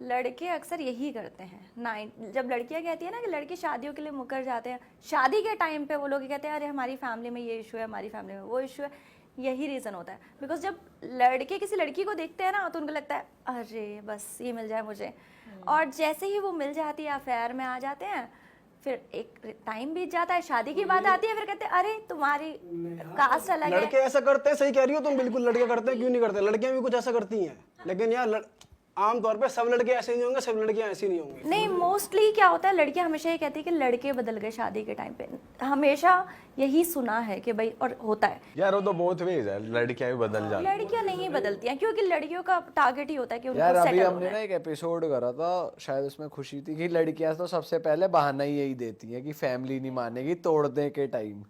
लड़के अक्सर यही करते हैं। जब लड़कियां कहती है ना कि लड़के शादियों के लिए मुकर जाते हैं, शादी के टाइम पे वो लोग कहते हैं अरे हमारी फैमिली में ये इशू है, हमारी फैमिली में वो इशू है। यही रीज़न होता है, बिकॉज जब लड़के किसी लड़की को देखते हैं ना तो उनको लगता है अरे बस ये मिल जाए मुझे, और जैसे ही वो मिल जाती है अफेयर में आ जाते हैं, फिर एक टाइम बीत जाता है, शादी की बात आती है, फिर कहते हैं अरे तुम्हारी कास्ट अलग है। लड़के ऐसा करते हैं, सही कह रही हो तुम बिल्कुल, लड़के करते हैं, क्यों नहीं करते, लड़कियां भी कुछ ऐसा करती हैं, लेकिन यार आमतौर पे सब लड़के ऐसे नहीं होंगे, सब लड़कियां ऐसी नहीं होंगी। नहीं, मोस्टली क्या होता है, लड़कियां हमेशा ये कहती है कि लड़के बदल गए शादी के टाइम पे, हमेशा यही सुना है कि भाई, और होता है यार वो तो बहुत वेज है, लड़कियां भी बदल जाती हैं। लड़कियां नहीं बदलती हैं, क्योंकि लड़कियों का टारगेट ही होता है कि उनको यार अभी सेटल होना हमने ना है। एक एपिसोड करा था, शायद उसमें खुशी थी कि लड़कियां तो सबसे पहले बहाना ही यही देती हैं कि फैमिली नहीं मानेगी तोड़ने के टाइम,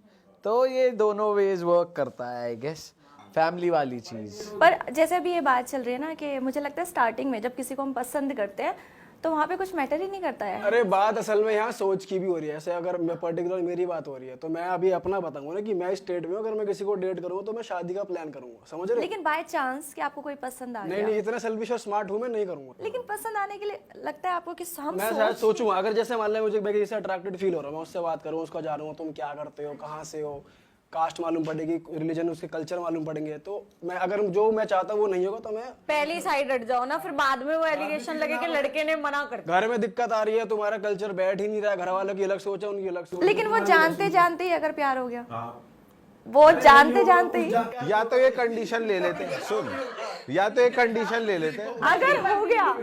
तो ये दोनों वेज वर्क करता है आई गेस, फैमिली वाली चीज। पर जैसे अभी ये बात चल रही है ना कि मुझे लगता है स्टार्टिंग में जब किसी को हम पसंद करते हैं तो वहाँ पे कुछ मैटर ही नहीं करता है। अरे बात असल में यहाँ सोच की भी हो रही है। ऐसे अगर मैं पर्टिकुलर मेरी बात हो रही है तो मैं अभी अपना बताऊंगा ना कि मैं स्टेट में हूँ, अगर मैं किसी को डेट करूँगा तो मैं शादी का प्लान करूंगा, समझ रहे? लेकिन बाय चांस कि आपको कोई पसंद आ नहीं गया, नहीं, इतना सेल्फिश और स्मार्ट हूँ मैं, नहीं करूंगा। लेकिन पसंद आने के लिए लगता है आपको कि हम मैं शायद सोचूंगा, अगर जैसे मान लिया मुझे मैं किसी से अट्रैक्टेड फील हो रहा है, मैं उससे बात करूँ, उसको जानूंगा तुम क्या करते हो, कहाँ से हो, कास्ट मालूम पड़ेगी, रिलीजन, उसके कल्चर मालूम पड़ेंगे, तो मैं अगर जो मैं चाहता हूँ वो नहीं होगा तो मैं पहली साइड हट जाओ ना, फिर बाद में वो एलिगेशन लगे कि लड़के ने मना कर दिया। घर में दिक्कत आ रही है, तुम्हारा कल्चर बैठ ही नहीं रहा है, घर वालों की अलग सोच है, उनकी अलग सोच है। लेकिन वो जानते जानते ही अगर प्यार हो गया, वो जानते जानते ही या तो ये कंडीशन ले लेते हैं, सुन, या तो ये कंडीशन ले लेते हैं, अगर हो गया,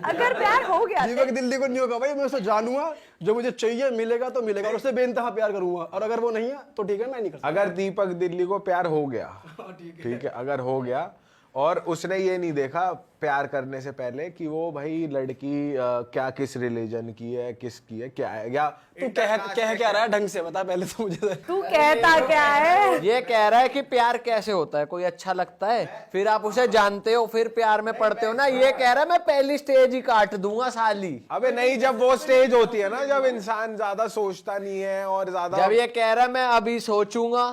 अगर प्यार हो गया, दीपक दिल्ली को नहीं होगा भाई, मैं उसे जानूंगा, जो मुझे चाहिए मिलेगा तो मिलेगा, और उससे बेइंतहा प्यार करूंगा, और अगर वो नहीं है तो ठीक है, मैं नहीं कर सकता। अगर दीपक दिल्ली को प्यार हो गया, ठीक है, अगर हो गया और उसने ये नहीं देखा प्यार करने से पहले कि वो भाई लड़की क्या किस रिलीजन की है, किसकी है, क्या है, या तू कह क्या रहा है, ढंग से बता पहले तो मुझे। तू कहता क्या है? ये कह रहा है कि प्यार कैसे होता है, कोई अच्छा लगता है फिर आप उसे जानते हो फिर प्यार में पड़ते हो ना, ये कह रहा है मैं पहली स्टेज ही काट दूंगा साली। अबे नहीं, जब वो स्टेज होती है ना जब इंसान ज्यादा सोचता नहीं है और ज्यादा, जब ये कह रहा है मैं अभी सोचूंगा,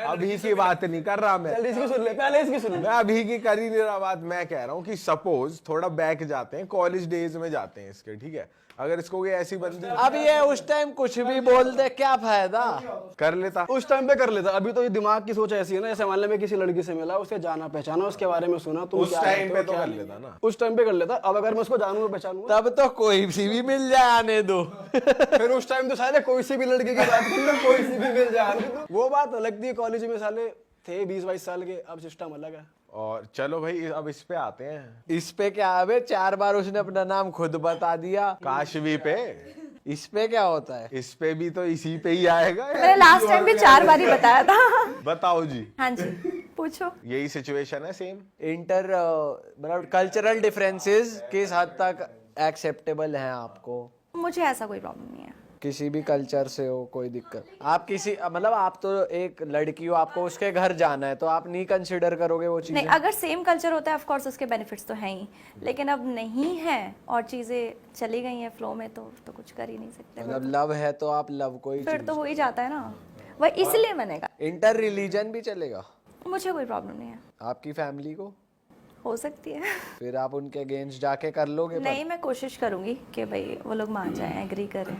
अभी की बात नहीं कर रहा मैं, चल इसकी सुन ले, पहले इसकी सुन ले। मैं अभी की कर ही नहीं रहा बात, मैं कह रहा हूँ कि सपोज थोड़ा बैक जाते हैं, कॉलेज डेज में जाते हैं इसके, ठीक है, अगर इसको कोई ऐसी बंदी अब ये उस टाइम कुछ भी बोल दे क्या फायदा, कर लेता, उस टाइम पे कर लेता, अभी तो ये दिमाग की सोच ऐसी है ना, जैसे मान ले मैं किसी लड़की से मिला, उसे जाना पहचाना, उसके बारे में सुना, तुम उस क्या टाइम करते पे हो, तो क्या कर नहीं। लेता ना, उस टाइम पे कर लेता। अब अगर मैं उसको जानूंगा पहचानूंगा, तब तो कोई सी भी मिल जाए आने दो। फिर उस टाइम तो साले कोई सी भी लड़के की बात कर लो, कोई सी भी मिल जाए, वो बात अलग थी। कॉलेज में साले थे 20-22 साल के, अब सिस्टम अलग है। और चलो भाई अब इस पे आते हैं, इस पे क्या, अबे 4 बार उसने अपना नाम खुद बता दिया। काशवी पे, इस पे क्या होता है? इस पे भी तो इसी पे ही आएगा। मैंने लास्ट टाइम भी 4 बार ही बताया था। बताओ जी। हाँ जी, पूछो। यही सिचुएशन है सेम। इंटर मतलब कल्चरल डिफरेंसेस किस हद तक एक्सेप्टेबल हैं आपको? मुझे ऐसा कोई प्रॉब्लम नहीं है। किसी भी कल्चर से हो कोई दिक्कत, आप किसी मतलब आप तो एक लड़की हो, आपको उसके घर जाना है तो आप नहीं कंसिडर करोगे वो चीजें? नहीं, अगर सेम कल्चर होता है ऑफ कोर्स उसके बेनिफिट्स तो हैं ही, लेकिन अब नहीं है और चीजें चली गई हैं फ्लो में, तो कुछ कर ही नहीं सकते। मतलब लव है तो आप लव को ही फिर तो हो ही जाता है ना, वह इसलिए मैंने कहा इंटर रिलीजन भी चलेगा? मुझे कोई प्रॉब्लम नहीं है। आपकी फैमिली को हो सकती है। फिर आप उनके अगेंस्ट जाके कर लोगे? नहीं, मैं कोशिश करूंगी कि भाई वो लोग मान जाएं, एग्री करें।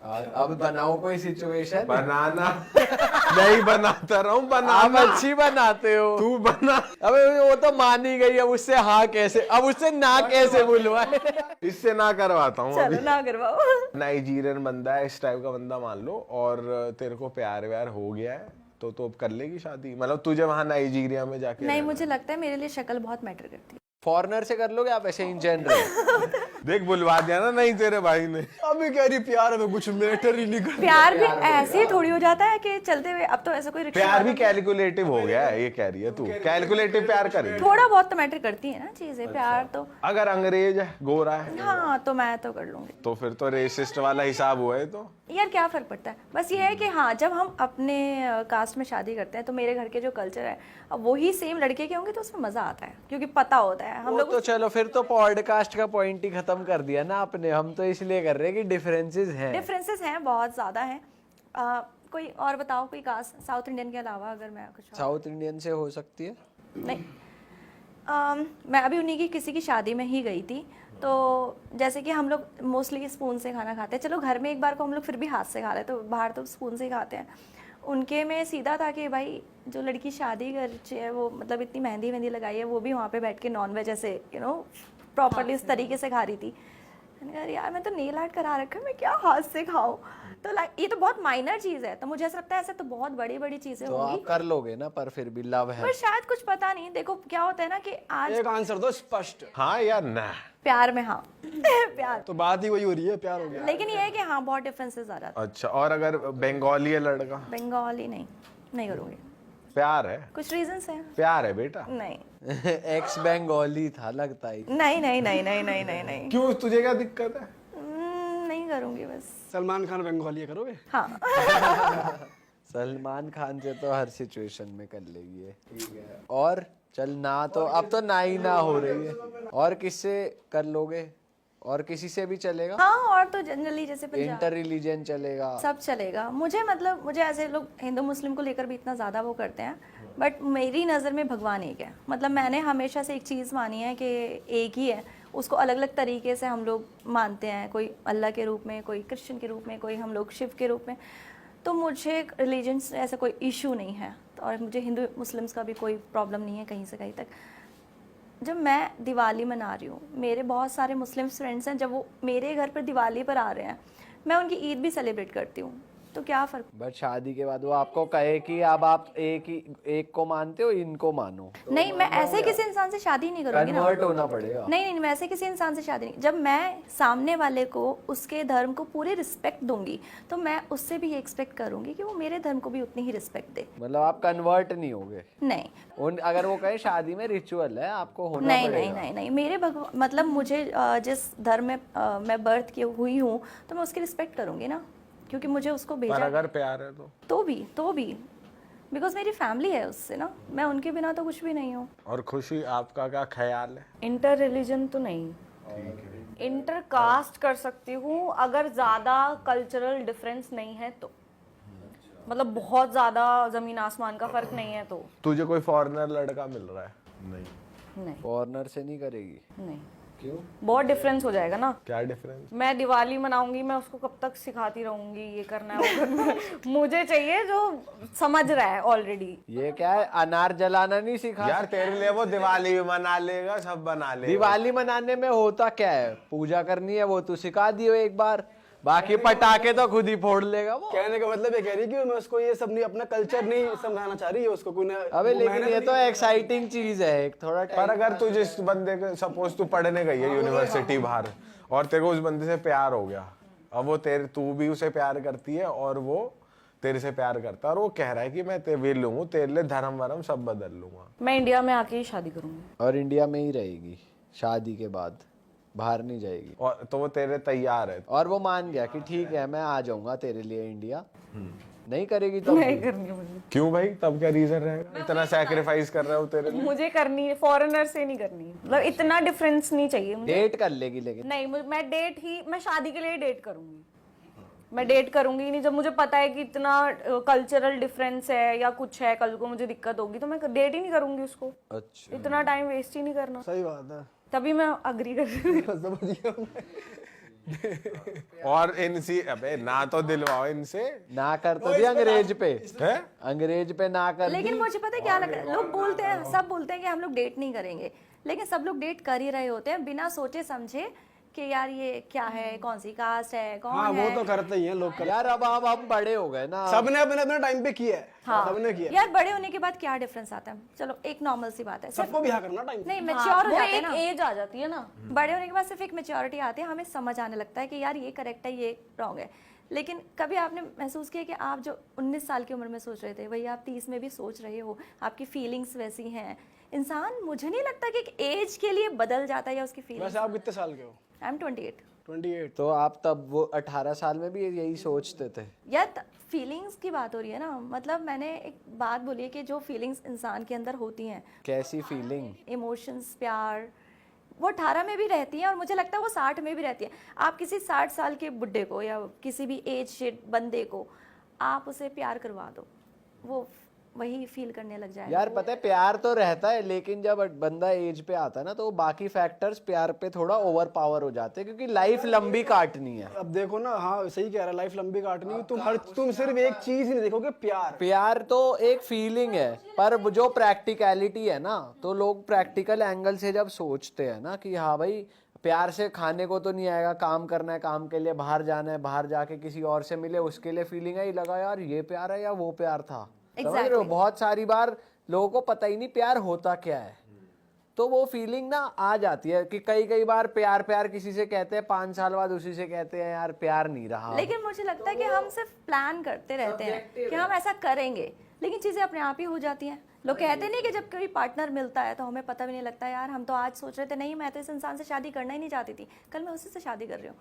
अब बनाओ कोई सिचुएशन। बनाना नहीं बनाता रहा हूँ, आप बनाना अच्छी बनाते हो। तू बना। अबे वो तो मान ही गई, अब उससे हाँ कैसे, अब उससे ना कैसे बुलवाए? इससे ना करवाता हूँ चलो अभी। ना करवाओ। नाइजीरियन बंदा है, इस टाइप का बंदा मान लो, और तेरे को प्यार व्यार हो गया है तो अब कर लेगी शादी? मतलब तुझे वहां नाइजीरिया में जाके नहीं, मुझे लगता है मेरे लिए शक्ल बहुत मैटर करती है। फॉरेनर से कर लोगे आप ऐसे इन जनरल? देख बुलवा दिया ना नहीं तेरे भाई ने। अभी कह रही प्यार में कुछ मैटर ही नहीं कर। प्यार भी ऐसे ही थोड़ी हो जाता है कि चलते हुए, अब तो ऐसा कोई रिक्शा प्यार भी वाला- कैलकुलेटिव हो गया है, ये कह रही है तू, कैलकुलेटिव प्यार करेगी। थोड़ा बहुत तो मैटर करती है ना चीजें, प्यार तो। अगर अंग्रेज है, गोरा है, हाँ, तो मैं तो कर लूंगी। तो फिर तो रेसिस्ट वाला हिसाब हुआ है। तो यार क्या फर्क पड़ता है, बस ये है कि हाँ, जब हम अपने कास्ट में शादी करते हैं तो मेरे घर के जो कल्चर है अब वही सेम लड़के के होंगे तो उसमें मजा आता है, क्योंकि पता होता है हम वो लोग। तो चलो फिर तो पॉडकास्ट का पॉइंट ही खत्म कर दिया ना आपने। हम तो इसलिए कर रहे हैं कि डिफरेंसेस हैं। डिफरेंसेस हैं, बहुत ज्यादा हैं। कोई और बताओ, कोई कास्ट साउथ इंडियन के अलावा अगर मैं कुछ साउथ इंडियन से हो सकती है? नहीं। मैं अभी उन्हीं की किसी की शादी में ही गई थी, तो जैसे कि हम लोग मोस्टली स्पून से खाना खाते हैं, चलो घर में एक बार को हम लोग फिर भी हाथ से खा रहे, तो बाहर तो स्पून से ही खाते हैं। उनके में सीधा था कि भाई जो लड़की शादी कर रही है वो मतलब इतनी मेहंदी वेहंदी लगाई है, वो भी वहाँ पे बैठ के नॉन वेज ऐसे प्रॉपरली इस तरीके से खा रही थी। मैंने कहा यार मैं तो नेल आर्ट करा रखा है, मैं क्या हाथ से खाऊं। तो ये तो बहुत माइनर चीज़ है, तो मुझे ऐसा लगता है ऐसे तो बहुत बड़ी बड़ी चीज़ें तो होंगी, आप कर लोगे ना, पर फिर भी लव है। पर शायद कुछ पता नहीं। देखो क्या होता है ना कि आज एक आंसर दो स्पष्ट। हाँ या ना? प्यार में हाँ प्यार, तो बात ही वही हो रही है, प्यार हो गया। लेकिन ये है कि हाँ बहुत डिफरेंसेस आ जाते अच्छा, और अगर बंगाली है लड़का? हैं। बंगाली नहीं करूँगी, प्यार है, कुछ रीजंस हैं। प्यार है बेटा। नहीं एक्स बंगाली था लगता है। नहीं नहीं नहीं नहीं नहीं नहीं नहीं क्यों, तुझे क्या दिक्कत है? नहीं करूँगी बस। सलमान खान बंगाली करोगे? हाँ सलमान खान से तो हर सिचुएशन में कर लेगी ये। और चल ना, तो अब तो ना ही ना हो रही है। और किससे कर लोगे? और किसी से भी चलेगा? हाँ, और तो जनरली जैसे पंजाब इंटर रिलीजन चलेगा? सब चलेगा। मुझे ऐसे लोग हिंदू मुस्लिम को लेकर भी इतना ज़्यादा वो करते हैं, बट मेरी नज़र में भगवान एक है। मतलब मैंने हमेशा से एक चीज़ मानी है कि एक ही है, उसको अलग अलग तरीके से हम लोग मानते हैं, कोई अल्लाह के रूप में, कोई कृष्ण के रूप में, कोई हम लोग शिव के रूप में। तो मुझे रिलीजन से ऐसा कोई इशू नहीं है, और मुझे हिंदू मुस्लिम्स का भी कोई प्रॉब्लम नहीं है कहीं से कहीं तक। जब मैं दिवाली मना रही हूँ, मेरे बहुत सारे मुस्लिम फ्रेंड्स हैं, जब वो मेरे घर पर दिवाली पर आ रहे हैं, मैं उनकी ईद भी सेलिब्रेट करती हूँ, तो क्या फ़र्क। बट शादी के बाद वो आपको कहे कि अब आप एक को मानते हो, इनको मानो, नहीं, मैं ऐसे किसी इंसान से शादी नहीं करूँगी ना। कन्वर्ट होना पड़ेगा। नहीं, मैं ऐसे किसी इंसान से शादी नहीं। जब मैं सामने वाले को उसके धर्म को पूरी रिस्पेक्ट दूंगी, तो मैं उससे भी एक्सपेक्ट करूंगी कि वो मेरे धर्म को भी उतनी ही रिस्पेक्ट दे। मतलब आप कन्वर्ट नहीं होगे? नहीं अगर वो कहे शादी में रिचुअल है, आपको होना नहीं पड़ेगा। नहीं नहीं नहीं, मेरे मतलब मुझे जिस धर्म में मैं बर्थ की हुई हूँ, तो मैं उसकी रिस्पेक्ट करूंगी ना, क्योंकि मुझे उसको पर भेजा। अगर प्यार है तो भी बिकॉज मेरी फैमिली है उससे ना, मैं उनके बिना तो कुछ भी नहीं हूँ। और खुशी, आपका क्या ख्याल है? इंटर रिलीजन तो नहीं, इंटर कास्ट कर सकती हूँ अगर ज्यादा कल्चरल डिफरेंस नहीं है तो, मतलब बहुत ज्यादा जमीन आसमान का फर्क नहीं है तो। तुझे कोई फॉरेनर लड़का मिल रहा है? नहीं फॉरनर से नहीं करेगी? नहीं, क्यों? बहुत डिफरेंस हो जाएगा ना। क्या डिफरेंस? मैं दिवाली मनाऊंगी, मैं उसको कब तक सिखाती रहूंगी ये करना है वो करना है। मुझे चाहिए जो समझ रहा है ऑलरेडी। ये क्या है, अनार जलाना नहीं सिखा? यार तेरे लिए वो दिवाली भी मना लेगा, सब बना लेगा। दिवाली मनाने में होता क्या है? पूजा करनी है, वो तू सिखा दियो एक बार, बाकी पटाखे तो खुद ही फोड़ लेगा वो। कहने का मतलब ये कह रही कि मैं उसको ये सब नहीं, अपना कल्चर नहीं समझाना चाह रही है उसको कोई। अबे लेकिन ये तो एक्साइटिंग चीज है, एक थोड़ा पर अगर तू जिस बंदे के, सपोज तू पढ़ने गई है यूनिवर्सिटी बाहर, और तेरे को उस बंदे से प्यार हो गया, अब वो तू भी उसे प्यार करती है और वो तेरे से प्यार करता है, और वो कह रहा है कि मैं तेरे लूंगा, तेरे लिए धर्म वरम सब बदल लूंगा। मैं इंडिया में आके ही शादी करूंगी। और इंडिया में ही रहेगी शादी के बाद, बाहर नहीं जाएगी? और तो वो तेरे तैयार है? और वो मान गया कि ठीक है मैं आ जाऊंगा तेरे लिए इंडिया, नहीं करेगी तो? नहीं करनी मुझे, क्यों भाई, तब क्या रीजन रहेगा? इतना सैक्रिफाइस कर रहा हूँ तेरे लिए। मुझे करनी है, फॉरेनर से नहीं करनी, मतलब इतना डिफरेंस नहीं चाहिए मुझे। डेट कर लेगी लेकिन? नहीं, मैं शादी के लिए डेट करूंगी। मैं डेट करूंगी नहीं, जब मुझे पता है कि इतना कल्चरल डिफरेंस है या कुछ है, कल को मुझे दिक्कत होगी तो मैं डेट ही नहीं करूंगी उसको। अच्छा, इतना टाइम वेस्ट ही नहीं करना। सही बात है। तभी मैं अग्री कर रही हूँ। समझ गया और इनसे अबे ना तो दिलवाओ इनसे। ना कर तो दिया अंग्रेज पे, है? अंग्रेज पे ना कर लेकिन दी। मुझे पता है क्या लग रहा है, लोग बोलते हैं, सब बोलते हैं कि हम लोग डेट नहीं करेंगे, लेकिन सब लोग डेट कर ही रहे होते हैं बिना सोचे समझे कि यार ये क्या है, कौन सी कास्ट है, कौन हाँ, है। वो तो करते ही हैं लोग। यार अब हम बड़े हो गए ना, सबने अपने अपने टाइम पे किया है। हाँ, सबने किया। यार बड़े होने के बाद क्या डिफरेंस आता है? चलो एक नॉर्मल सी बात है, सिर्फ सबको ब्याह करना टाइम। नहीं मैच्योर हो वो जाते हैं एक ना, एज आ जाती है ना। बड़े होने के बाद सिर्फ एक मैच्योरिटी आती है, हमें समझ आने लगता है कि यार ये करेक्ट है, ये रॉन्ग है। लेकिन कभी आपने महसूस किया कि आप जो 19 साल की उम्र में सोच रहे थे वही आप 30 में भी सोच रहे हो, आपकी फीलिंग्स वैसी हैं। इंसान, मुझे नहीं लगता कि एक एज के लिए बदल जाता है या उसकी फीलिंग्स। वैसे आप कितने साल के हो? I am 28। 28। तो आप तब वो 18 साल में भी यही सोचते थे? यार फीलिंग्स की बात हो रही है ना, मतलब मैंने एक बात बोली है कि जो फीलिंग्स इंसान के अंदर होती हैं, कैसी फीलिंग? इमोशंस, प्यार, वो 18 में भी रहती हैं और मुझे लगता है वो 60 में भी रहती है। आप किसी 60 साल के बुड्ढे को या किसी भी एज बंदे को आप उसे प्यार करवा दो, वो वही फील करने लग जाएगा। यार पता है प्यार तो रहता है, लेकिन जब बंदा एज पे आता है ना तो बाकी फैक्टर्स प्यार पे थोड़ा ओवर पावर हो जाते हैं, क्योंकि लाइफ लंबी काटनी है। अब देखो ना, हाँ सही कह रहा है, लाइफ लंबी काटनी है। तुम सिर्फ एक चीज ही नहीं देखोगे, प्यार। प्यार तो एक फीलिंग है, पर जो प्रैक्टिकलिटी है ना, तो लोग प्रैक्टिकल एंगल से जब सोचते हैं ना कि हाँ भाई प्यार से खाने को तो नहीं आएगा, काम करना है, काम के लिए बाहर जाना है, बाहर जाके किसी और से मिले उसके लिए फीलिंग है, लगा यार ये प्यार है या वो प्यार था। समझ रहे हो? बहुत सारी बार लोगों को पता ही नहीं प्यार होता क्या है, तो वो फीलिंग ना आ जाती है कि कई बार प्यार किसी से कहते हैं, 5 साल बाद उसी से कहते हैं यार प्यार नहीं रहा। लेकिन मुझे लगता है कि हम सिर्फ प्लान करते रहते हैं कि हम ऐसा करेंगे, लेकिन चीजें अपने आप ही हो जाती हैं। लोग कहते नहीं कि जब कोई पार्टनर मिलता है तो हमें पता भी नहीं लगता, यार हम तो आज सोच रहे थे नहीं मैं तो इस इंसान से शादी करना ही नहीं चाहती थी, कल मैं उसी से शादी कर रही हूँ।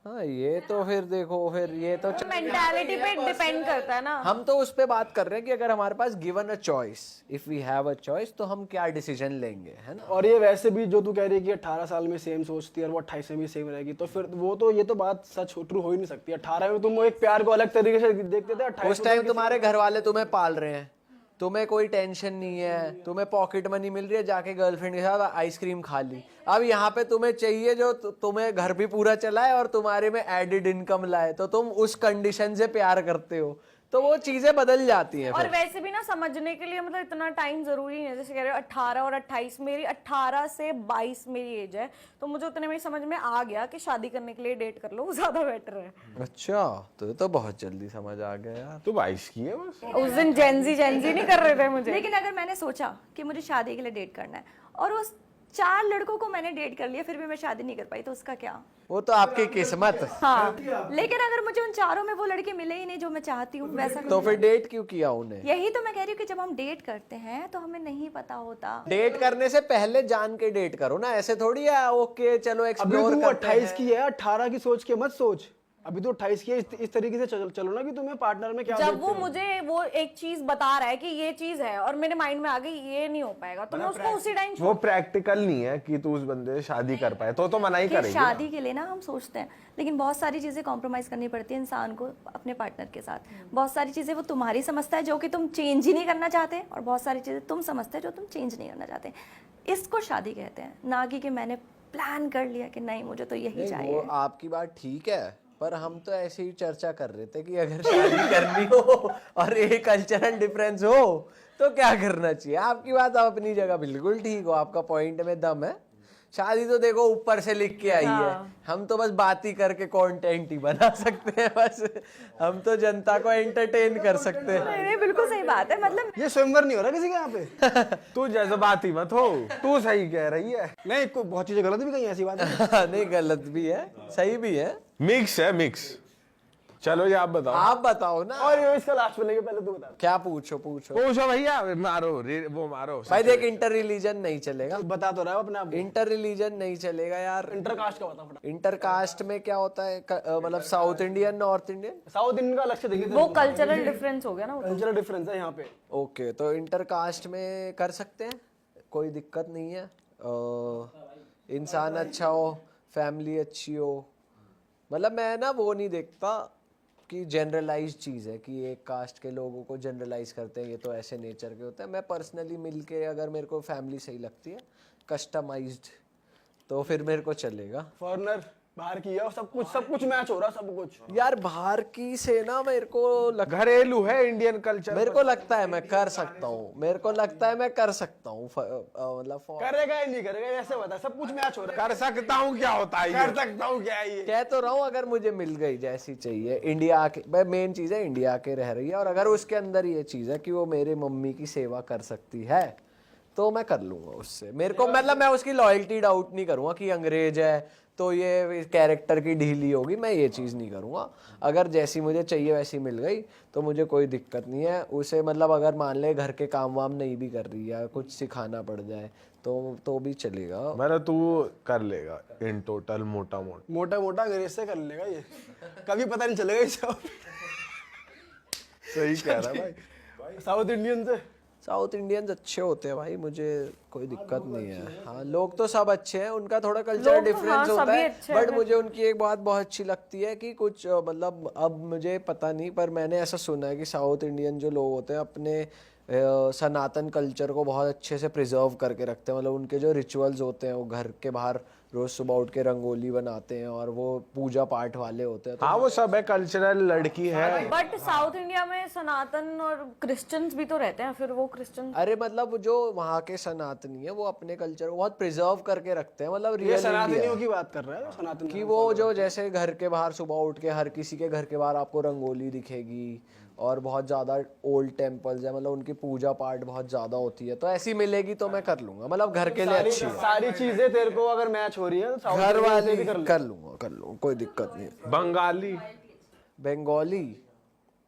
हाँ ये तो फिर देखो, फिर ये तो मेंटालिटी पे डिपेंड करता है ना। हम तो उस पे बात कर रहे हैं कि अगर हमारे पास given a choice, if we have a choice, तो हम क्या डिसीजन लेंगे, है ना। और ये वैसे भी जो तू कह रही है कि 18 साल में सेम सोचती है और वो 28 में भी सेम रहेगी, तो फिर वो तो ये तो बात सच ट्रू हो ही नहीं सकती। 18 में तुम एक प्यार को अलग तरीके से देखते थे, 28 उस टाइम तुम्हारे घर वाले तुम्हें पाल रहे हैं, तुम्हें कोई टेंशन नहीं है, तुम्हें पॉकेट मनी मिल रही है, जाके गर्लफ्रेंड के साथ आइसक्रीम खा ली। अब यहाँ पे तुम्हें चाहिए जो तुम्हें घर भी पूरा चलाए और तुम्हारे में एडिड इनकम लाए, तो तुम उस कंडीशन से प्यार करते हो, तो वो चीजें बदल जाती हैं। और वैसे भी ना समझने के लिए मतलब इतना टाइम जरूरी नहीं है। जैसे कह रहे हो 18 और 28, मेरी 18 से 22 मेरी एज है, तो मुझे उतने में समझ में आ गया कि शादी करने के लिए डेट कर लो, वो ज्यादा बेटर है। अच्छा, तो बहुत जल्दी समझ आ गया यार। तू 22 की है बस। उस दिन जेंजी नहीं कर रहे थे मुझे। लेकिन अगर मैंने सोचा कि मुझे शादी के लिए डेट करना है और उस 4 लड़कों को मैंने डेट कर लिया फिर भी मैं शादी नहीं कर पाई, तो उसका क्या? वो तो आपकी किस्मत। हाँ, लेकिन अगर मुझे उन 4 में वो लड़के मिले ही नहीं जो मैं चाहती हूँ, वैसा तो फिर डेट क्यों किया उन्हें? यही तो मैं कह रही हूँ कि जब हम डेट करते हैं तो हमें नहीं पता होता। डेट करने से पहले जान के डेट करो ना, ऐसे थोड़ी है ओके चलो अभी एक्सप्लोर तू करते 28 हैं। की है, 18 की सोच के मत सोच। अभी तो 28 की है, इस तरीके से चलो ना कि तुम्हें पार्टनर में क्या जब वो मुझे वो एक चीज बता रहा है कि ये चीज है और मेरे माइंड में आ गई ये नहीं हो पाएगा, तो मैं उसको उसी टाइम वो प्रैक्टिकल नहीं है कि तू उस बंदे से शादी कर पाए, तो मना ही कि करेगी। शादी के लिए ना हम सोचते हैं, लेकिन बहुत सारी चीजें कॉम्प्रोमाइज करनी पड़ती है इंसान को अपने पार्टनर के साथ। बहुत सारी चीजें वो तुम्हारी समझता है जो कि तुम चेंज ही नहीं करना चाहते, और बहुत सारी चीजें तुम समझते हो जो तुम चेंज नहीं करना चाहते। इसको शादी कहते हैं, ना कि मैंने प्लान कर लिया कि नहीं मुझे तो यही नहीं, चाहिए। वो आपकी बात ठीक है, पर हम तो ऐसे ही चर्चा कर रहे थे कि अगर शादी करनी हो और ये कल्चरल डिफरेंस हो तो क्या करना चाहिए। आपकी बात आप अपनी जगह बिल्कुल ठीक हो, आपका पॉइंट में दम है। शादी तो देखो ऊपर से लिख के आई है, हम तो बस बात ही करके कंटेंट ही बना सकते हैं, बस हम तो जनता को एंटरटेन कर सकते हैं। नहीं, बिल्कुल सही बात है। मतलब ये स्वयंवर नहीं हो रहा किसी के यहाँ पे। तू जैसे बात ही मत हो, तू सही कह रही है। नहीं, बहुत चीजें गलत भी कहीं ऐसी बात है। नहीं गलत भी है, सही भी है, मिक्स है, मिक्स। चलो ये आप बताओ। आप बताओ ना। और ये इसका लास्ट में लेके पहले तू बता। क्या पूछो पूछो भैया, मारो वो मारो। भाई देख, इंटर रिलीजन नहीं चलेगा, बता तो रहा है अपने आप को। इंटर रिलीजन नहीं चलेगा यार। इंटरकास्ट का बता फटाफट। इंटर कास्ट में क्या होता है? मतलब south Indian, north Indian. South Indian का अलग से देखिए, वो कल्चरल डिफरेंस हो गया ना। कल्चरल डिफरेंस है यहाँ पे। ओके, तो इंटर कास्ट में कर सकते हैं, कोई दिक्कत नहीं है। इंसान अच्छा हो, फैमिली अच्छी हो, मतलब मैं ना वो नहीं देखता कि जनरलाइज चीज़ है कि एक कास्ट के लोगों को जनरलाइज करते हैं ये तो ऐसे नेचर के होते हैं। मैं पर्सनली मिलके अगर मेरे को फैमिली सही लगती है कस्टमाइज्ड, तो फिर मेरे को चलेगा। फॉरेनर बाहर की है, सब कुछ मैच हो रहा, सब कुछ। यार बाहर की से ना मेरे को घरेलू है इंडियन कल्चर। मेरे को लगता है मैं कर सकता हूँ, मेरे को लगता है मैं कर सकता हूँ, मतलब करेगा ही नहीं करेगा, ऐसे बता, सब कुछ मैच हो रहा है। कर सकता हूँ क्या होता है? कर सकता हूँ क्या है ये? कह तो रहा हूँ अगर मुझे मिल गई जैसी चाहिए, इंडिया आके, मेन चीज़ है इंडिया आके रह रही है, और अगर उसके अंदर ये चीज़ है कि वो मेरे मम्मी की सेवा कर सकती है, तो मैं कर लूँगा उससे। मेरे को मतलब मैं उसकी लॉयल्टी डाउट नहीं करूँगा कि अंग्रेज है तो ये कैरेक्टर की ढीली होगी, मैं ये चीज़ नहीं करूँगा। अगर जैसी मुझे चाहिए वैसी मिल गई तो मुझे कोई दिक्कत नहीं है उसे। मतलब अगर मान ले घर के काम वाम नहीं भी कर रही है, कुछ सिखाना पड़ जाए तो भी चलेगा। मतलब तू कर लेगा इन टोटल मोटा मोटा अंग्रेज से कर लेगा ये, कभी पता नहीं चलेगा ये सब। सही कह रहा है भाई। साउथ इंडियन से साउथ इंडियंस अच्छे होते हैं भाई, मुझे कोई दिक्कत नहीं है। हाँ लोग तो सब अच्छे हैं, उनका थोड़ा कल्चर लोग तो डिफरेंस हाँ, होता सभी है, अच्छे बट हैं। मुझे उनकी एक बात बहुत अच्छी लगती है कि कुछ मतलब अब मुझे पता नहीं, पर मैंने ऐसा सुना है कि साउथ इंडियन जो लोग होते हैं अपने सनातन कल्चर को बहुत अच्छे से प्रिजर्व करके रखते हैं। मतलब उनके जो रिचुअल्स होते हैं वो घर के बाहर रोज सुबह उठ के रंगोली बनाते हैं और वो पूजा पाठ वाले होते हैं। तो हाँ वो सब है, कल्चरल लड़की है। बट साउथ इंडिया में सनातन और क्रिश्चियंस भी तो रहते हैं, फिर वो क्रिश्चियन अरे मतलब जो वहाँ के सनातनी है वो अपने कल्चर को बहुत प्रिजर्व करके रखते हैं। मतलब ये रियल सनातनियों की बात कर रहा है, सनातन कि वो जो जैसे घर के बाहर सुबह उठ के हर किसी के घर के बाहर आपको रंगोली दिखेगी और बहुत ज़्यादा ओल्ड टेम्पल्स है, मतलब उनकी पूजा पाठ बहुत ज़्यादा होती है। तो ऐसी मिलेगी तो मैं कर लूंगा, मतलब घर के लिए अच्छी है। सारी चीजें तेरे को अगर मैच हो रही है तो घर वाले भी कर लूंगा कोई दिक्कत नहीं। बंगाली, बंगाली,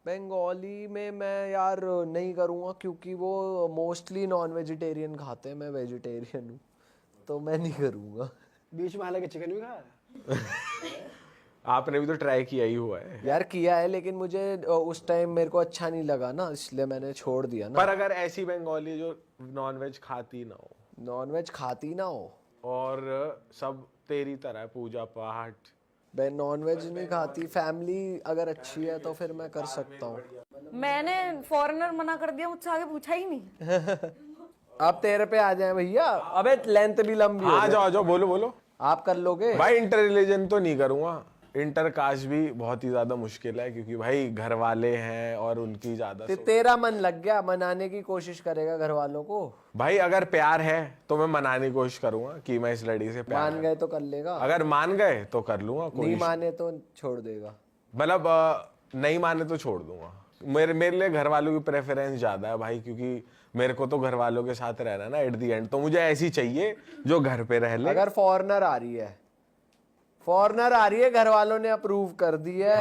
बंगाली में मैं यार नहीं करूँगा क्योंकि वो मोस्टली नॉन वेजिटेरियन खाते हैं, मैं वेजिटेरियन हूँ तो मैं नहीं करूँगा। बीच में हालांकि चिकन भी खाया आपने भी तो ट्राई किया ही हुआ है यार किया है लेकिन मुझे उस टाइम मेरे को अच्छा नहीं लगा ना, इसलिए मैंने छोड़ दिया ना। पर अगर ऐसी बंगाली जो नॉनवेज खाती ना हो नॉन वेज खाती ना हो और सब तेरी तरह पूजा पाठ, मैं नॉन वेज नहीं खाती, फैमिली अगर अच्छी है तो फिर मैं कर सकता हूँ। मैंने फॉरेनर मना कर दिया, मुझसे आगे पूछा ही नहीं। आप तेरे पे आ जाए भैया, अबे लेंथ भी लंबी हो आ जाए। जाओ आ जाओ, बोलो बोलो। आप कर लोगे? भाई इंटर रिलीजन तो नहीं करूंगा, इंटर कास्ट भी बहुत ही ज्यादा मुश्किल है क्योंकि भाई घर वाले हैं और उनकी ज्यादा तेरा मन लग गया, मनाने की कोशिश करेगा घर वालों को? भाई अगर प्यार है तो मैं मनाने की कोशिश करूंगा कि मैं इस लड़की से प्यार मान गए तो कर लेगा, अगर मान गए तो कर लूंगा, नहीं माने तो छोड़ देगा। मतलब नहीं माने तो छोड़ दूंगा। मेरे लिए घर वालों की प्रेफरेंस ज्यादा है भाई, क्योंकि मेरे को तो घर वालों के साथ रहना है ना एट दी एंड, तो मुझे ऐसी चाहिए जो घर पे रह ले। अगर फॉरेनर आ रही है घर वालों ने अप्रूव कर दी है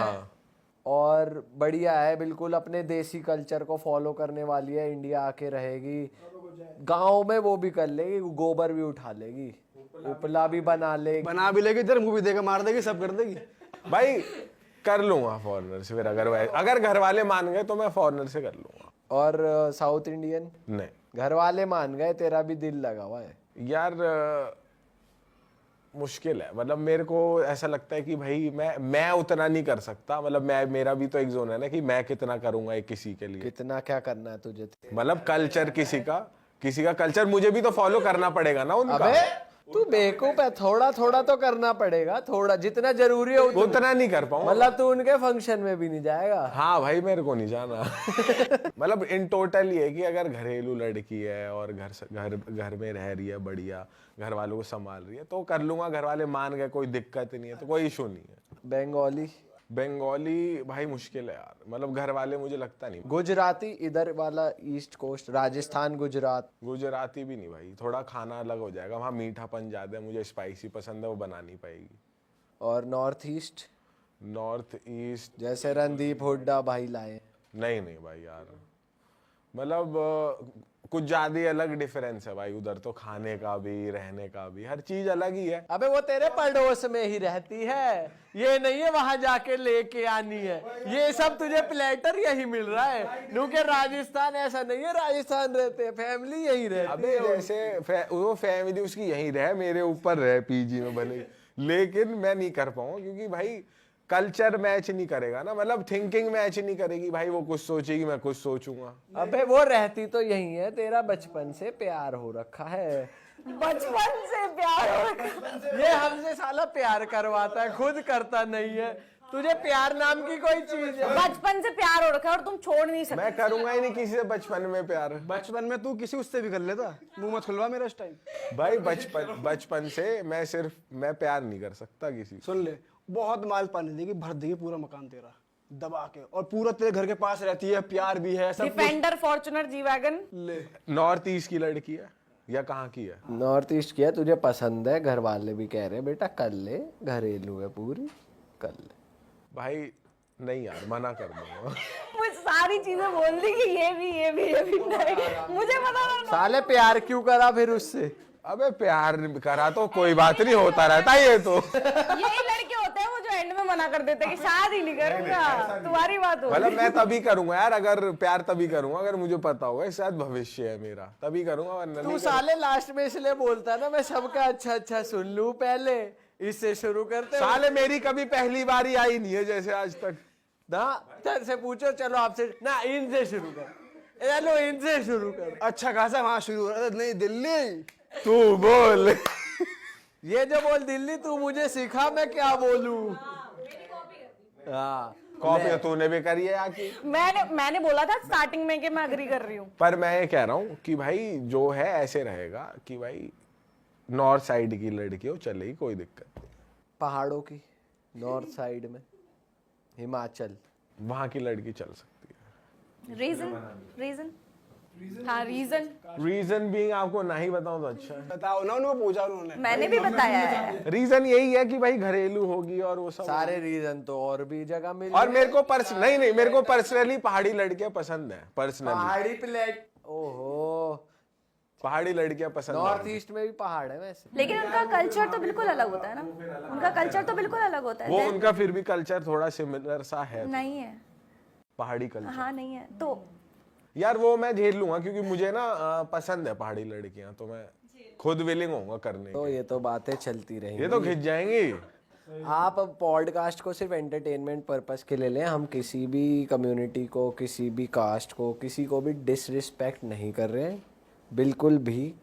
और बढ़िया है, बिल्कुल अपने देसी कल्चर को फॉलो करने वाली है, इंडिया आके रहेगी, गांव में वो भी कर लेगी, गोबर भी उठा लेगी, उपला भी बना लेगी, इधर मुंह भी देगा, मार देगी, सब कर देगी। भाई कर लूंगा फॉरेनर से, फिर अगर घर वाले मान गए तो मैं फॉरेनर से कर लूंगा। और साउथ इंडियन नहीं, घर वाले मान गए, तेरा भी दिल लगा हुआ है यार मुश्किल है। मतलब मेरे को ऐसा लगता है कि भाई मैं उतना नहीं कर सकता, मतलब मेरा भी तो एक जोन है ना कि मैं कितना करूंगा एक किसी के लिए। कितना क्या करना है तुझे? मतलब कल्चर किसी का कल्चर मुझे भी तो फॉलो करना पड़ेगा ना उनका। अबे तू बेवकूफ है, थोड़ा थोड़ा तो करना पड़ेगा, थोड़ा जितना जरूरी है उतना नहीं कर पाऊंगा। मतलब तू उनके फंक्शन में भी नहीं जाएगा? हाँ भाई मेरे को नहीं जाना। मतलब इन टोटल ये है कि अगर घरेलू लड़की है और घर में रह रही है, बढ़िया घर वालों को संभाल रही है तो कर लूंगा, घर वाले मान गए कोई दिक्कत नहीं है तो कोई इशू नहीं है। बंगाली भाई मुश्किल है यार, मतलब घर वाले मुझे लगता नहीं। गुजराती इधर वाला ईस्ट कोस्ट, राजस्थान, गुजराती भी नहीं भाई, थोड़ा खाना अलग हो जाएगा, वहाँ मीठापन ज्यादा है, मुझे स्पाइसी पसंद है, वो बना नहीं पाएगी। और नॉर्थ ईस्ट जैसे रणदीप हुड्डा भाई लाए? नहीं भाई यार, मतलब कुछ ज्यादा ही अलग डिफरेंस है भाई, उधर तो खाने का भी रहने का भी हर चीज अलग ही है। अबे वो तेरे पड़ोस में ही रहती है, ये नहीं है वहां जाके लेके आनी है, ये सब तुझे प्लेटर यही मिल रहा है। नू के राजस्थान ऐसा नहीं है, राजस्थान रहते हैं, फैमिली यही रहती अबे है। जैसे वो फैमिली उसकी यहीं रहे, मेरे ऊपर रहे पीजी में बने, लेकिन मैं नहीं कर पाऊँ क्योंकि भाई कल्चर मैच नहीं करेगा ना, मतलब थिंकिंग मैच नहीं करेगी भाई, वो कुछ सोचेगी मैं कुछ सोचूंगा। अबे वो रहती तो यही है, तेरा बचपन से प्यार हो रखा है। बचपन से प्यार हो रखा। ये हमसे साला प्यार करवाता है, खुद करता नहीं है। तुझे प्यार नाम की कोई चीज है? बचपन से प्यार हो रखा है और तुम छोड़ नहीं सकते। मैं करूंगा ही नहीं किसी से बचपन में प्यार। बचपन में तू किसी उससे भी कर लेता, मुंह मत खुलवा मेरा इस टाइम। भाई बचपन से मैं प्यार नहीं कर सकता किसी। सुन ले, बहुत माल पानी देगी, भर देगी पूरा मकान तेरा दबा के, और पूरा तेरे घर के पास रहती है, प्यार भी है, सब डिफेंडर, फॉर्च्यूनर, जी वैगन। ले। नॉर्थ ईस्ट की लड़की है या कहाँ की है? नॉर्थ ईस्ट की है, तुझे पसंद है, घर वाले भी कह रहे बेटा कर ले, घरेलू है पूरी, कर ले। भाई नहीं यार, मना कर दूंगा। मुझे सारी चीजें बोल दी कि ये भी नहीं, मुझे पता था। साले प्यार क्यों करा फिर उससे? अबे प्यार करा तो कोई बात नहीं, होता रहता है ये तो। यही लड़के होते हैं वो जो एंड में मना कर देते हैं कि शादी नहीं करूंगा, तुम्हारी बात हो। मतलब मैं तभी करूंगा यार, अगर प्यार तभी करूंगा अगर मुझे पता होगा शायद भविष्य है मेरा, तभी करूंगा, वरना तू नहीं साले लास्ट में इसलिए बोलता है ना, मैं सबका अच्छा सुन लूं पहले, इससे शुरू करते। साले मेरी कभी पहली बारी आई नहीं है जैसे आज तक ना तेरे से पूछो, चलो आपसे ना, इनसे शुरू कर। चलो इनसे शुरू कर। अच्छा खासा वहाँ शुरू हो रहा था, नहीं दिल्ली। तू बोल। ये जो बोल दिल्ली, तू मुझे सिखा मैं क्या बोलूं। हाँ कॉपी तूने भी करी है आके। मैंने बोला था स्टार्टिंग में कि मैं अग्री कर रही हूँ। पर मैं ये कह रहा हूँ कि भाई जो है ऐसे रहेगा कि भाई नॉर्थ साइड की लड़की हो चलेगी, कोई दिक्कत नहीं। पहाड़ों की नॉर्थ साइड में, हिमाचल, वहां की लड़की चल सकती है। रीजन हाँ रीजन रीजन बीइंग आपको नहीं बताऊं तो अच्छा है। बताओ ना, उनको पूछा उन्होंने। मैंने भी बताया है। रीजन यही है कि भाई घरेलू होगी और वो सब। सारे रीजन तो और भी जगह मिल और मेरे को नहीं मेरे को पर्सनली पहाड़ी लड़कियां पसंद है। पर्सनली पहाड़ी प्लेट। ओहो, पहाड़ी लड़कियां पसंद नॉर्थ ईस्ट में भी पहाड़ है वैसे। लेकिन उनका कल्चर तो बिल्कुल अलग होता है ना, उनका कल्चर तो बिल्कुल अलग होता है। वो उनका फिर भी कल्चर थोड़ा सिमिलर सा है। नहीं है, पहाड़ी कल्चर हाँ नहीं है तो यार वो मैं झेल लूंगा क्योंकि मुझे ना पसंद है पहाड़ी लड़कियां, तो मैं खुद विलिंग होऊंगा करने तो की। ये तो बातें चलती रहेंगी। ये तो खिंच जाएंगी। आप अब पॉडकास्ट को सिर्फ एंटरटेनमेंट पर्पस के लिए लें। हम किसी भी कम्युनिटी को, किसी भी कास्ट को, किसी को भी डिसरिस्पेक्ट नहीं कर रहे हैं, बिल्कुल भी।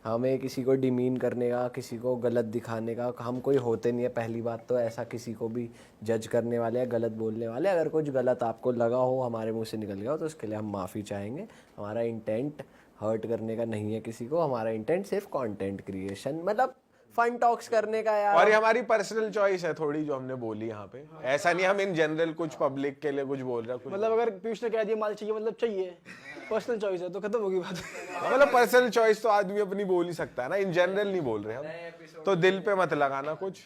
हमें किसी को डिमीन करने का, किसी को गलत दिखाने का, हम कोई होते नहीं है। पहली बात तो ऐसा किसी को भी जज करने वाले या गलत बोलने वाले। अगर कुछ गलत आपको लगा हो, हमारे मुंह से निकल गया हो, तो उसके लिए हम माफ़ी चाहेंगे। हमारा इंटेंट हर्ट करने का नहीं है किसी को। हमारा इंटेंट सिर्फ कंटेंट क्रिएशन, मतलब फन टॉक्स करने का यार। और ये हमारी पर्सनल चॉइस है थोड़ी जो हमने बोली यहाँ पे। ऐसा नहीं हम इन जनरल कुछ पब्लिक के लिए कुछ बोल रहे हैं। मतलब अगर पीयूष ने कह दिया माल चाहिए, मतलब चाहिए, पर्सनल चॉइस है तो खत्म होगी बात। मतलब पर्सनल चॉइस तो आदमी अपनी बोल ही सकता है ना, इन जनरल नहीं बोल रहे हम। तो दिल पे मत लगाना कुछ।